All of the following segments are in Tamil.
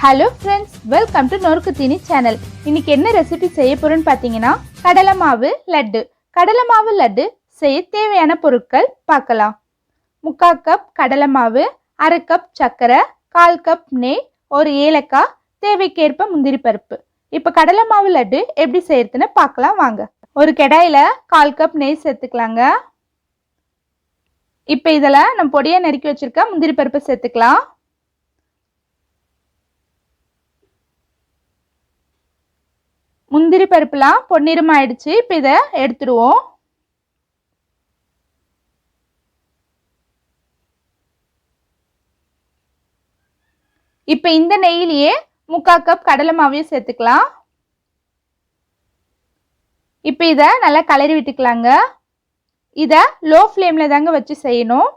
ஹலோ ஃப்ரெண்ட்ஸ், வெல்கம் டு நொறுக்கு தீனி சேனல். இன்னைக்கு என்ன ரெசிபி செய்ய போறோம்னு பார்த்தீங்கன்னா கடலை மாவு லட்டு. கடலை மாவு லட்டு செய்ய தேவையான பொருட்கள் பார்க்கலாம். 3/4 கப் கடலை மாவு, 1/2 கப் சர்க்கரை, 1/4 கப் நெய், ஒரு ஏலக்காய், தேவைக்கேற்ப முந்திரி பருப்பு. இப்போ கடலை மாவு லட்டு எப்படி செய்யறதுன்னு பார்க்கலாம் வாங்க. ஒரு கடாயில் 1/4 கப் நெய் சேர்த்துக்கலாங்க. இப்போ இதில் நம்ம பொடியாக நறுக்கி வச்சிருக்க முந்திரி பருப்பு சேர்த்துக்கலாம். முந்திரி பருப்புலாம் பொன்னிறமாக ஆயிடுச்சு. இப்போ இதை எடுத்துடுவோம். இப்போ இந்த நெய்யிலேயே 3/4 கப் கடலை மாவையும் சேர்த்துக்கலாம். இப்போ இதை நல்லா கலரி விட்டுக்கலாங்க. இதை லோ ஃப்ளேமில் தாங்க வச்சு செய்யணும்.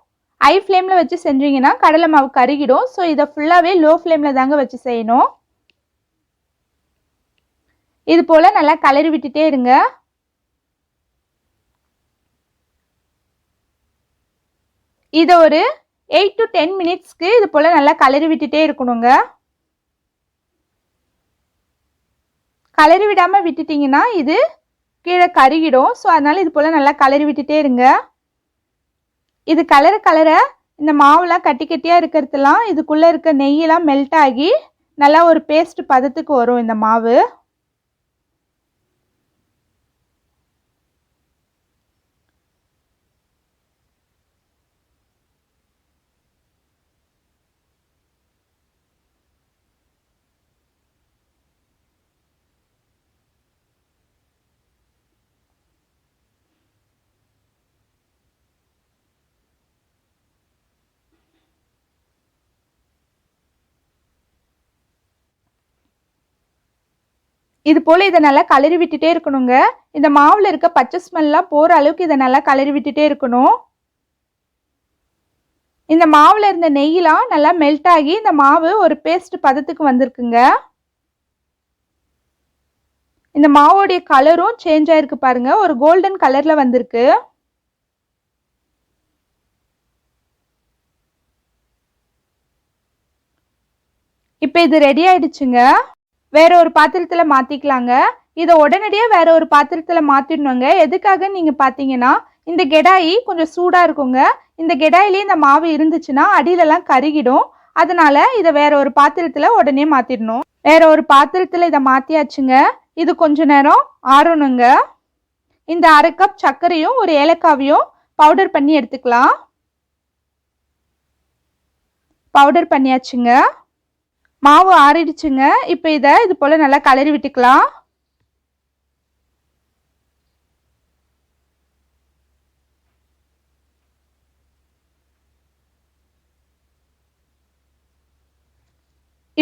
ஹை ஃப்ளேமில் வச்சு செஞ்சீங்கன்னா கடலை மாவு கருகிடும். ஸோ இதை ஃபுல்லாகவே லோ ஃப்ளேமில் தாங்க வச்சு செய்யணும். இது போல் நல்லா கலரி விட்டுட்டே இருங்க. இதை ஒரு 8 to 10 மினிட்ஸ்க்கு இது போல் நல்லா கலரி விட்டுட்டே இருக்கணுங்க. கலரி விடாமல் விட்டுட்டிங்கன்னா இது கீழே கருகிடும். ஸோ அதனால் இது போல் நல்லா கலரி விட்டுட்டே இருங்க. இது கலர இந்த மாவுலாம் கட்டி கட்டியாக இருக்கிறதுலாம் இதுக்குள்ளே இருக்க நெய்யெல்லாம் மெல்ட் ஆகி நல்லா ஒரு பேஸ்ட் பதத்துக்கு வரும் இந்த மாவு. இது போல் இதை நல்லா கலரி விட்டுட்டே இருக்கணுங்க. இந்த மாவில் இருக்க பச்சை ஸ்மெல்லாம் போகிற அளவுக்கு இதை நல்லா கலரி விட்டுட்டே இருக்கணும். இந்த மாவில் இருந்த நெய்யெலாம் நல்லா மெல்ட் ஆகி இந்த மாவு ஒரு பேஸ்ட் பதத்துக்கு வந்திருக்குங்க. இந்த மாவோடைய கலரும் சேஞ்ச் ஆயிருக்கு பாருங்க. ஒரு கோல்டன் கலரில் வந்திருக்கு. இப்போ இது ரெடி ஆயிடுச்சுங்க. வேற ஒரு பாத்திரத்தில் மாற்றிக்கலாங்க. இதை உடனடியாக வேற ஒரு பாத்திரத்தில் மாற்றிடணுங்க. எதுக்காக நீங்கள் பார்த்தீங்கன்னா இந்த கெடாயி கொஞ்சம் சூடாக இருக்குங்க. இந்த கெடாயிலே இந்த மாவு இருந்துச்சுன்னா அடியிலலாம் கருகிடும். அதனால இதை வேற ஒரு பாத்திரத்தில் உடனே மாற்றிடணும். வேற ஒரு பாத்திரத்தில் இதை மாற்றியாச்சுங்க. இது கொஞ்ச நேரம் ஆறணுங்க. இந்த 1/2 கப் சர்க்கரையும் ஒரு ஏலக்காவையும் பவுடர் பண்ணி எடுத்துக்கலாம். பவுடர் பண்ணியாச்சுங்க. மாவு ஆறிடுச்சுங்க. இப்போ இதை இது போல் நல்லா கலரி விட்டுக்கலாம்.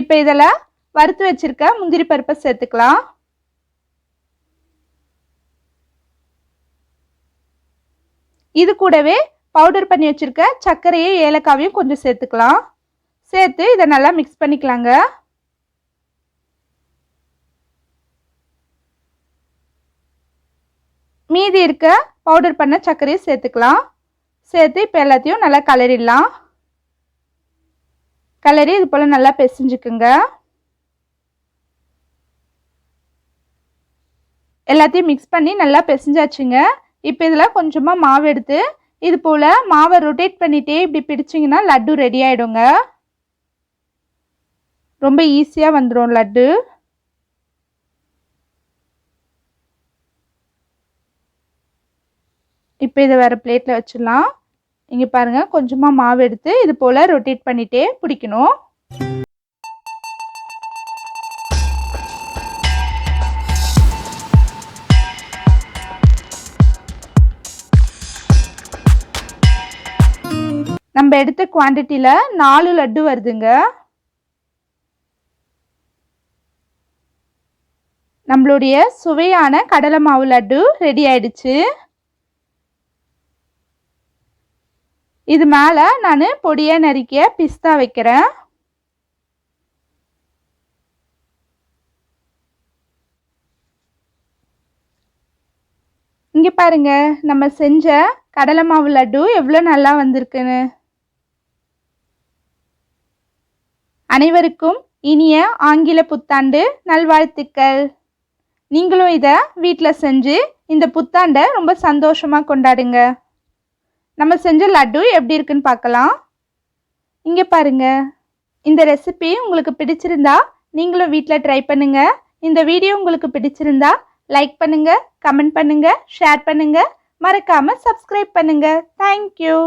இப்போ இதில் வறுத்து வச்சிருக்க முந்திரி பருப்பை சேர்த்துக்கலாம். இது கூடவே பவுடர் பண்ணி வச்சிருக்க சர்க்கரையும் ஏலக்காவையும் கொஞ்சம் சேர்த்துக்கலாம். சேர்த்து இதை நல்லா மிக்ஸ் பண்ணிக்கலாங்க. மீதி இருக்க பவுடர் பண்ண சர்க்கரையை சேர்த்துக்கலாம். சேர்த்து இப்போ எல்லாத்தையும் நல்லா கலரிடலாம். கலரி இது போல் நல்லா பிசைஞ்சுக்குங்க. எல்லாத்தையும் மிக்ஸ் பண்ணி நல்லா பிசைஞ்சாச்சுங்க. இப்போ இதில் கொஞ்சமாக மாவு எடுத்து இது போல் மாவை ரொட்டேட் பண்ணிகிட்டே இப்படி பிடிச்சிங்கன்னா லட்டு ரெடி ஆகிடுங்க. ரொம்ப ஈஸியாக வந்துடும் லட்டு. இப்போ இதை வேறு பிளேட்டில் வச்சிடலாம். இங்கே பாருங்கள், கொஞ்சமாக மாவு எடுத்து இது போல் ரொட்டேட் பண்ணிகிட்டே பிடிக்கணும். நம்ம எடுத்த குவான்டிட்டியில் 4 லட்டு வருதுங்க. நம்மளுடைய சுவையான கடலை மாவு லட்டு ரெடி ஆயிடுச்சு. இது மேலே நான் பொடியாக நறுக்கிய பிஸ்தா வைக்கிறேன். இங்கே பாருங்க, நம்ம செஞ்ச கடலை மாவு லட்டு எவ்வளோ நல்லா வந்திருக்குன்னு. அனைவருக்கும் இனிய ஆங்கில புத்தாண்டு நல்வாழ்த்துக்கள். நீங்களும் இதை வீட்டில் செஞ்சு இந்த புத்தாண்டை ரொம்ப சந்தோஷமாக கொண்டாடுங்க. நம்ம செஞ்ச லட்டு எப்படி இருக்குன்னு பார்க்கலாம். இங்கே பாருங்க. இந்த ரெசிபி உங்களுக்கு பிடிச்சிருந்தா நீங்களும் வீட்டில் ட்ரை பண்ணுங்க. இந்த வீடியோ உங்களுக்கு பிடிச்சிருந்தா லைக் பண்ணுங்க, கமெண்ட் பண்ணுங்க, ஷேர் பண்ணுங்க, மறக்காம சப்ஸ்கிரைப் பண்ணுங்க. தேங்க்யூ.